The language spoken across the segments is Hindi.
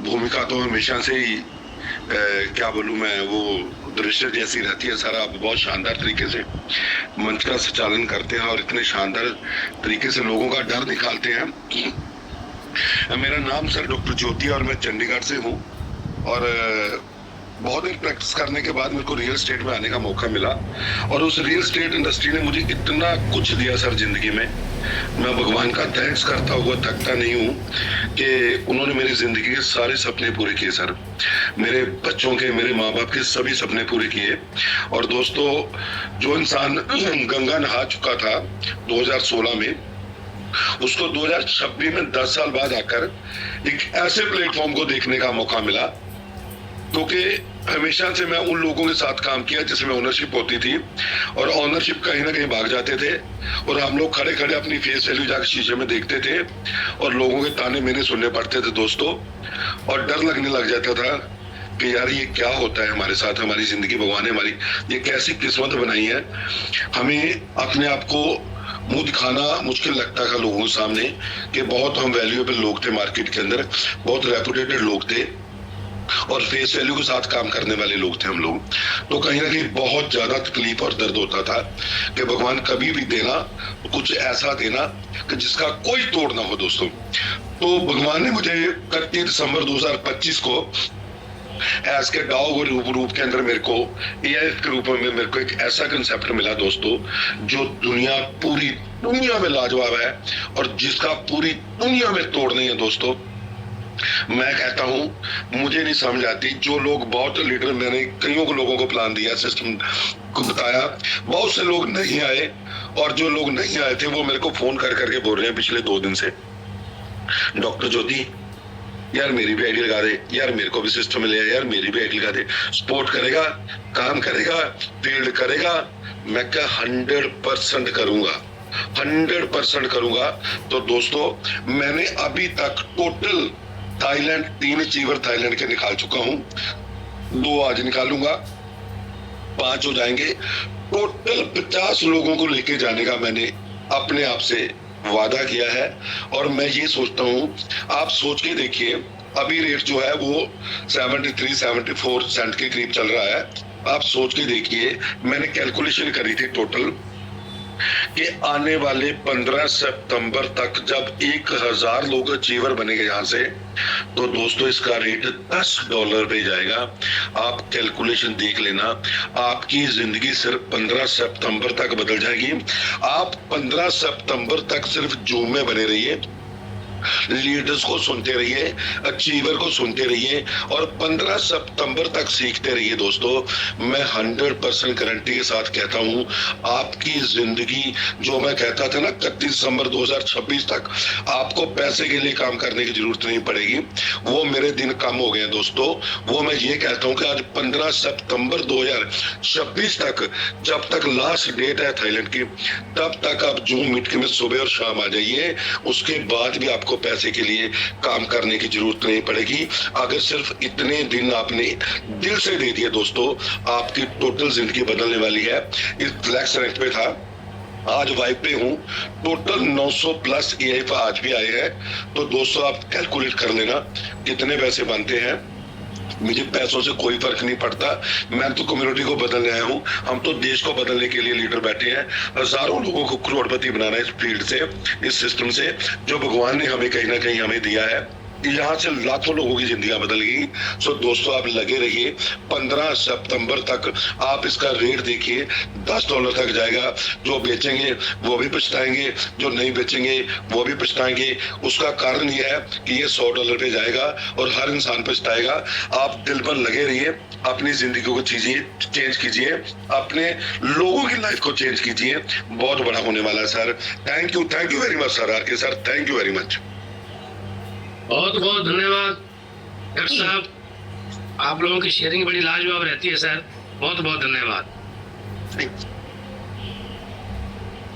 भूमिका तो हमेशा से ही क्या बोलूं मैं, वो दृश्य जैसी रहती है सर। आप बहुत शानदार तरीके से मंच का संचालन करते हैं और इतने शानदार तरीके से लोगों का डर निकालते हैं। मेरा नाम सर डॉक्टर ज्योति और मैं चंडीगढ़ से हूँ। और बहुत देर प्रैक्टिस करने के बाद मेरे को रियल स्टेट में आने का मौका मिला और उस रियल स्टेट इंडस्ट्री ने मुझे इतना कुछ दिया सर जिंदगी में। मैं भगवान का थैंक्स करता हुआ थकता नहीं हूँ कि उन्होंने मेरी जिंदगी के सारे सपने पूरे किए सर। मेरे बच्चों के, मेरे माँ बाप के सभी सपने पूरे किए। और दोस्तों, जो इंसान गंगा नहा चुका था 2016 में, उसको 2026 में 10 साल बाद आकर एक ऐसे प्लेटफॉर्म को देखने का मौका मिला, क्योंकि हमेशा से मैं उन लोगों के साथ काम किया जिसमें ओनरशिप होती थी और ओनरशिप कहीं ना कहीं भाग जाते थे और हम लोग खड़े खड़े अपनी फेस वैल्यू जाकर शीशे में देखते थे और लोगों के ताने मेने सुनने पड़ते थे दोस्तों। और डर लगने लग जाता था कि यार ये क्या होता है हमारे साथ, हमारी जिंदगी भगवान ने हमारी ये कैसी किस्मत बनाई है। हमें अपने आप को मुंह दिखाना मुश्किल लगता था लोगों के सामने कि बहुत हम वैल्यूएबल लोग थे मार्केट के अंदर, बहुत रेपुटेटेड लोग थे और फेस वैल्यू के साथ काम करने वाले लोग थे हम लोग। तो कहीं ना कहीं बहुत ज्यादा तकलीफ और दर्द होता था कि भगवान कभी भी देना कुछ ऐसा देना कि जिसका कोई तोड़ ना हो दोस्तों। तो भगवान ने मुझे 31 दिसंबर 2025 को एज के डाओ रूप के अंदर मेरे को एआईएफ के रूप में मेरे को एक ऐसा कंसेप्ट मिला दोस्तों जो पूरी दुनिया में लाजवाब है और जिसका पूरी दुनिया में तोड़ नहीं है दोस्तों। मैं कहता हूं, मुझे नहीं समझ आती, जो लोग बहुत लीडर, मैंने कईयों को लोगों को प्लान दिया, सिस्टम को बताया, बहुत से लोग नहीं आए और जो लोग नहीं आए थे वो मेरे को फोन कर करके बोल रहे हैं पिछले 2 दिन से, डॉक्टर ज्योति यार मेरी भी आईडी लगा दे, यार मेरे को भी सिस्टम मिले, यार मेरी भी आईडी लगा दे, सपोर्ट करेगा, काम करेगा, फील्ड करेगा। मैं क्या 100% करूंगा, 100% करूंगा। तो दोस्तों, मैंने अभी तक टोटल थाईलैंड 3 अचीवर थाईलैंड के निकाल चुका हूं, 2 आज निकालूंगा, 5 हो जाएंगे। टोटल 50 लोगों को लेके जाने का मैंने अपने आप से वादा किया है। और मैं ये सोचता हूं, आप सोच के देखिए, अभी रेट जो है वो 73-74 सेंट के करीब चल रहा है। आप सोच के देखिए, मैंने कैलकुलेशन करी थी टोटल कि आने वाले 15 सितंबर तक जब 1000 लोग अचीवर बनेंगे यहाँ से, तो दोस्तों इसका रेट $10 पे जाएगा। आप कैलकुलेशन देख लेना, आपकी जिंदगी सिर्फ 15 सितंबर तक बदल जाएगी। आप 15 सितंबर तक सिर्फ जूम में बने रहिए, लीडर्स को सुनते रहिए, अचीवर को सुनते रहिए और 15 सितंबर तक सीखते रहिए दोस्तों। मैं 100% गारंटी के साथ कहता हूं, आपकी जिंदगी, जो मैं कहता था ना 31 दिसंबर 2026 तक आपको पैसे के लिए काम करने की जरूरत नहीं पड़ेगी, वो मेरे दिन कम हो गए दोस्तों। वो मैं ये कहता हूं कि आज 15 सितंबर 2026 तक, जब तक लास्ट डेट है थाईलैंड की, तब तक आप जूम मीट में सुबह और शाम आ जाइए। उसके बाद भी आपको पैसे के लिए काम करने की जरूरत नहीं पड़ेगी। अगर सिर्फ इतने दिन आपने दिल से दे दिए दोस्तों, आपकी टोटल जिंदगी बदलने वाली है। इस फ्लैक्स रैंक पे था, आज वाइप पे हूँ, टोटल 900 प्लस एआईएफ आज भी आए हैं। तो दोस्तों आप कैलकुलेट कर लेना कितने पैसे बनते हैं। मुझे पैसों से कोई फर्क नहीं पड़ता, मैं तो कम्युनिटी को बदलने आया हूँ। हम तो देश को बदलने के लिए लीडर बैठे हैं, हजारों लोगों को करोड़पति बनाना है इस फील्ड से, इस सिस्टम से जो भगवान ने हमें कहीं ना कहीं हमें दिया है। यहाँ से लाखों लोगों की जिंदगियां बदल गई। सो दोस्तों आप लगे रहिए, 15 सितंबर तक आप इसका रेट देखिए, $10 तक जाएगा। जो बेचेंगे वो भी पछताएंगे, जो नहीं बेचेंगे वो भी पछताएंगे। उसका कारण यह है कि ये $100 पे जाएगा और हर इंसान पछताएगा। आप दिल पर लगे रहिए, अपनी जिंदगी को चेंज कीजिए, अपने लोगों की लाइफ को चेंज कीजिए, बहुत बड़ा होने वाला है sir. Thank you very much sir, R K sir, thank you very much. बहुत बहुत धन्यवाद डॉक्टर साहब, आप लोगों की शेयरिंग बड़ी लाजवाब रहती है सर, बहुत बहुत धन्यवाद।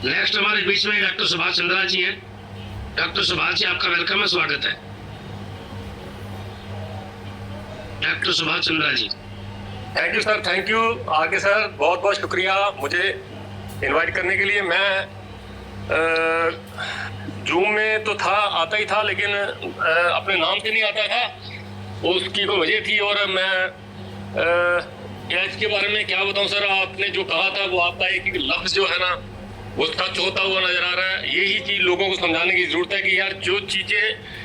नेक्स्ट हमारे बीच में डॉक्टर सुभाष चंद्रा जी हैं। डॉक्टर सुभाष जी आपका वेलकम है, स्वागत है। Doctor Subhash Chandra ji. Thank you sir, thank you आगे सर, बहुत बहुत शुक्रिया मुझे इनवाइट करने के लिए। मैं जूम में तो था, आता ही था, लेकिन अपने नाम से नहीं आता था। उसकी कोई वजह थी। और मैं कैच के बारे में क्या बताऊं सर, आपने जो कहा था वो आपका एक लफ्ज़ जो है ना वो सच होता हुआ नजर आ रहा है। यही चीज लोगों को समझाने की जरूरत है कि यार जो चीजें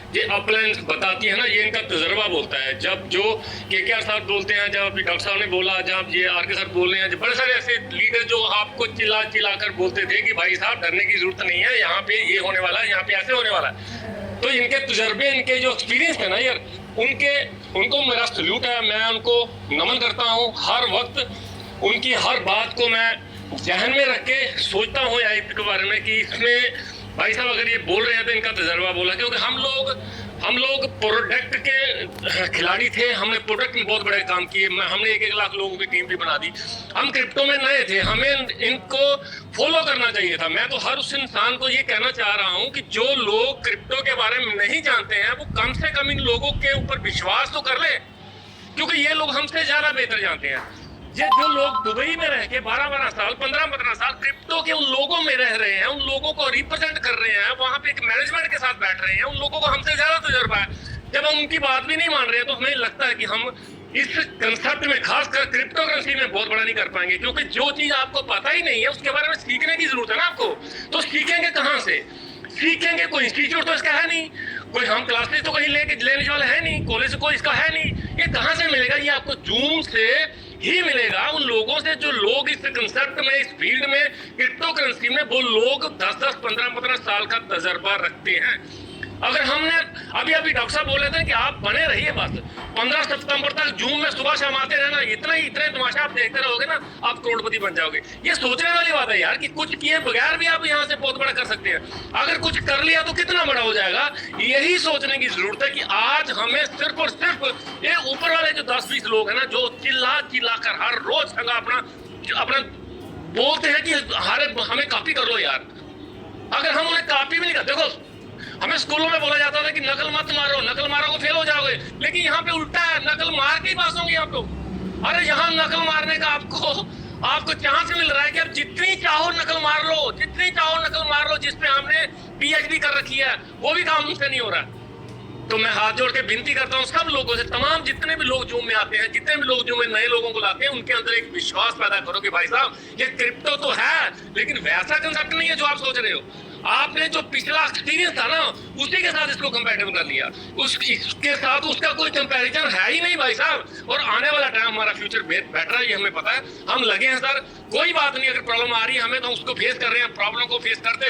ये अपलाइन बताती है ना, ये इनका तजर्बा बोलता है। जब जो KKR साहब बोलते हैं, जब अभी डॉक्टर साहब ने बोला, जब ये RK सर बोल रहे हैं, जो बड़े सारे ऐसे लीडर जो आपको चिल्ला चिल्ला कर बोलते थे कि भाई साहब डरने की जरूरत नहीं है, यहाँ पे ये होने वाला है, यहाँ पे ऐसे होने वाला है। तो इनके तजर्बे, इनके जो एक्सपीरियंस है ना यार, उनको मेरा सल्यूट है। मैं उनको नमन करता हूँ। हर वक्त उनकी हर बात को मैं जहन में रख के सोचता हूँ AIP के बारे में कि इसमें भाई साहब अगर ये बोल रहे हैं तो इनका तजर्बा बोला। क्योंकि हम लोग प्रोडक्ट के खिलाड़ी थे। हमने प्रोडक्ट में बहुत बड़े काम किए। हमने 1-1 लाख लोगों की टीम भी बना दी। हम क्रिप्टो में नए थे, हमें इनको फॉलो करना चाहिए था। मैं तो हर उस इंसान को ये कहना चाह रहा हूँ कि जो लोग क्रिप्टो के बारे में नहीं जानते हैं वो कम से कम इन लोगों के ऊपर विश्वास तो कर ले, क्योंकि ये लोग हमसे ज्यादा बेहतर जानते हैं। ये जो लोग दुबई में रह के 12-12 साल 15-15 साल क्रिप्टो के उन लोगों में रह रहे हैं, उन लोगों को रिप्रेजेंट कर रहे हैं, वहां पे एक मैनेजमेंट के साथ बैठ रहे हैं, उन लोगों को हमसे ज्यादा तजुर्बा है। जब हम उनकी बात भी नहीं मान रहे हैं तो हमें लगता है कि हम इस कंसेप्ट में, खासकर क्रिप्टो करेंसी में, बहुत बड़ा नहीं कर पाएंगे। क्योंकि जो चीज आपको पता ही नहीं है उसके बारे में सीखने की जरूरत है ना आपको। तो सीखेंगे कहाँ से? सीखेंगे, कोई इंस्टीट्यूट तो इसका है नहीं, कोई हम क्लासेस तो कहीं लेने वाले है नहीं, कॉलेज कोई इसका है नहीं। ये कहाँ से मिलेगा? ये आपको जूम से ही मिलेगा, उन लोगों से जो लोग इस कंसेप्ट में, इस फील्ड में, क्रिप्टो करेंसी में, वो लोग 10-10, 15-15 साल का तजर्बा रखते हैं। अगर हमने अभी डॉक्टर साहब बोल रहे थे कि आप बने रहिए, बस 15 सितंबर तक जूम में सुबह शाम आते रहना, इतने तमाशा आप देखते रहोगे ना, आप करोड़पति बन जाओगे। ये सोचने वाली बात है यार कि कुछ किए बगैर भी आप यहाँ से बहुत बड़ा कर सकते हैं। अगर कुछ कर लिया तो कितना बड़ा हो जाएगा, यही सोचने की जरूरत है कि आज हमें सिर्फ और सिर्फ ये ऊपर वाले जो 10-20 लोग हैं ना, जो चिल्ला चिल्ला कर हर रोज अपना बोलते हैं कि हमें कॉपी कर लो यार। अगर हम उन्हें कॉपी भी नहीं कर, देखो हमें स्कूलों में बोला जाता था कि नकल मत मारो, नकल मारोगे फेल हो जाओगे, लेकिन यहाँ पे उल्टा है, नकल मार के ही पास होंगे आप लोग। अरे यहाँ नकल मारने का आपको चांस मिल रहा है कि आप जितनी चाहो नकल मार लो, जितनी चाहो नकल मार लो, जिसपे हमने PhD कर रखी है, वो भी काम हमसे नहीं हो रहा। तो मैं हाथ जोड़ के विनती करता हूँ सब लोगों से, तमाम जितने भी लोग जूम में आते हैं, जितने भी लोग जूम में नए लोगों को लाते हैं, उनके अंदर एक विश्वास पैदा करो कि भाई साहब ये क्रिप्टो तो है, लेकिन वैसा कंसेप्ट नहीं है जो आप सोच रहे हो। आपने जो पिछला एक्सपीरियंस था ना, उसी के साथ इसको कंपैरिजन कर लिया, इसके साथ उसका कोई कंपैरिजन है ही नहीं भाई साहब। और आने वाला टाइम, हमारा फ्यूचर बेटर है, ये हमें पता है। हम लगे हैं सर, कोई बात नहीं, अगर प्रॉब्लम आ रही है हमें तो उसको फेस कर रहे हैं। प्रॉब्लम को फेस करते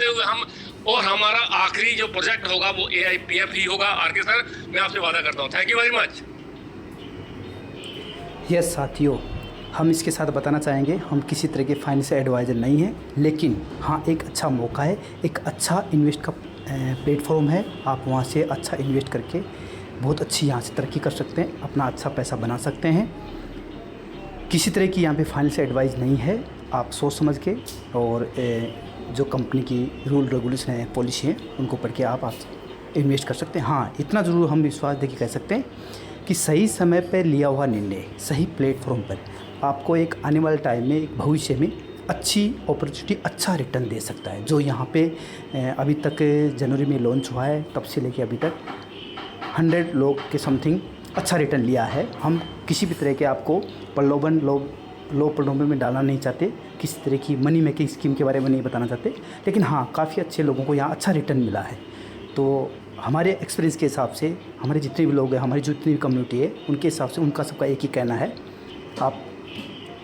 हुए हम, और हमारा आखिरी जो प्रोजेक्ट होगा वो AIPF ही होगा। RK सर, मैं आपसे वादा करता हूँ। Thank you very much. Yes साथियों, हम इसके साथ बताना चाहेंगे, हम किसी तरह के फाइनेंशियल एडवाइज़र नहीं हैं, लेकिन हाँ एक अच्छा मौका है, एक अच्छा इन्वेस्ट का प्लेटफॉर्म है। आप वहाँ से अच्छा इन्वेस्ट करके बहुत अच्छी यहाँ से तरक्की कर सकते हैं, अपना अच्छा पैसा बना सकते हैं। किसी तरह की यहाँ पे फाइनेंशियल एडवाइस नहीं है। आप सोच समझ के और जो कंपनी की रूल रेगुलेशन है, पॉलिसी है, उनको पढ़ के आप इन्वेस्ट कर सकते हैं। हाँ इतना ज़रूर हम विश्वास दे के कह सकते हैं कि सही समय पर लिया हुआ निर्णय सही प्लेटफॉर्म पर आपको एक आने वाले टाइम में, एक भविष्य में अच्छी अपॉर्चुनिटी, अच्छा रिटर्न दे सकता है। जो यहाँ पे अभी तक जनवरी में लॉन्च हुआ है, तब से लेके अभी तक 100 लोग के समथिंग अच्छा रिटर्न लिया है। हम किसी भी तरह के आपको प्रलोभन, लो प्रलोभन में डालना नहीं चाहते, किसी तरह की मनी मेकिंग स्कीम के बारे में नहीं बताना चाहते, लेकिन हाँ काफ़ी अच्छे लोगों को यहाँ अच्छा रिटर्न मिला है। तो हमारे एक्सपीरियंस के हिसाब से, हमारे जितने भी लोग हैं, हमारी जितनी भी कम्युनिटी है, उनके हिसाब से उनका सबका एक ही कहना है, आप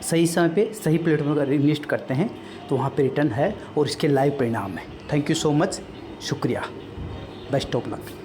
सही समय पे सही प्लेटफॉर्म पर इन्वेस्ट करते हैं तो वहाँ पे रिटर्न है और इसके लाइव परिणाम है। थैंक यू सो मच, शुक्रिया, बेस्ट ऑफ लक।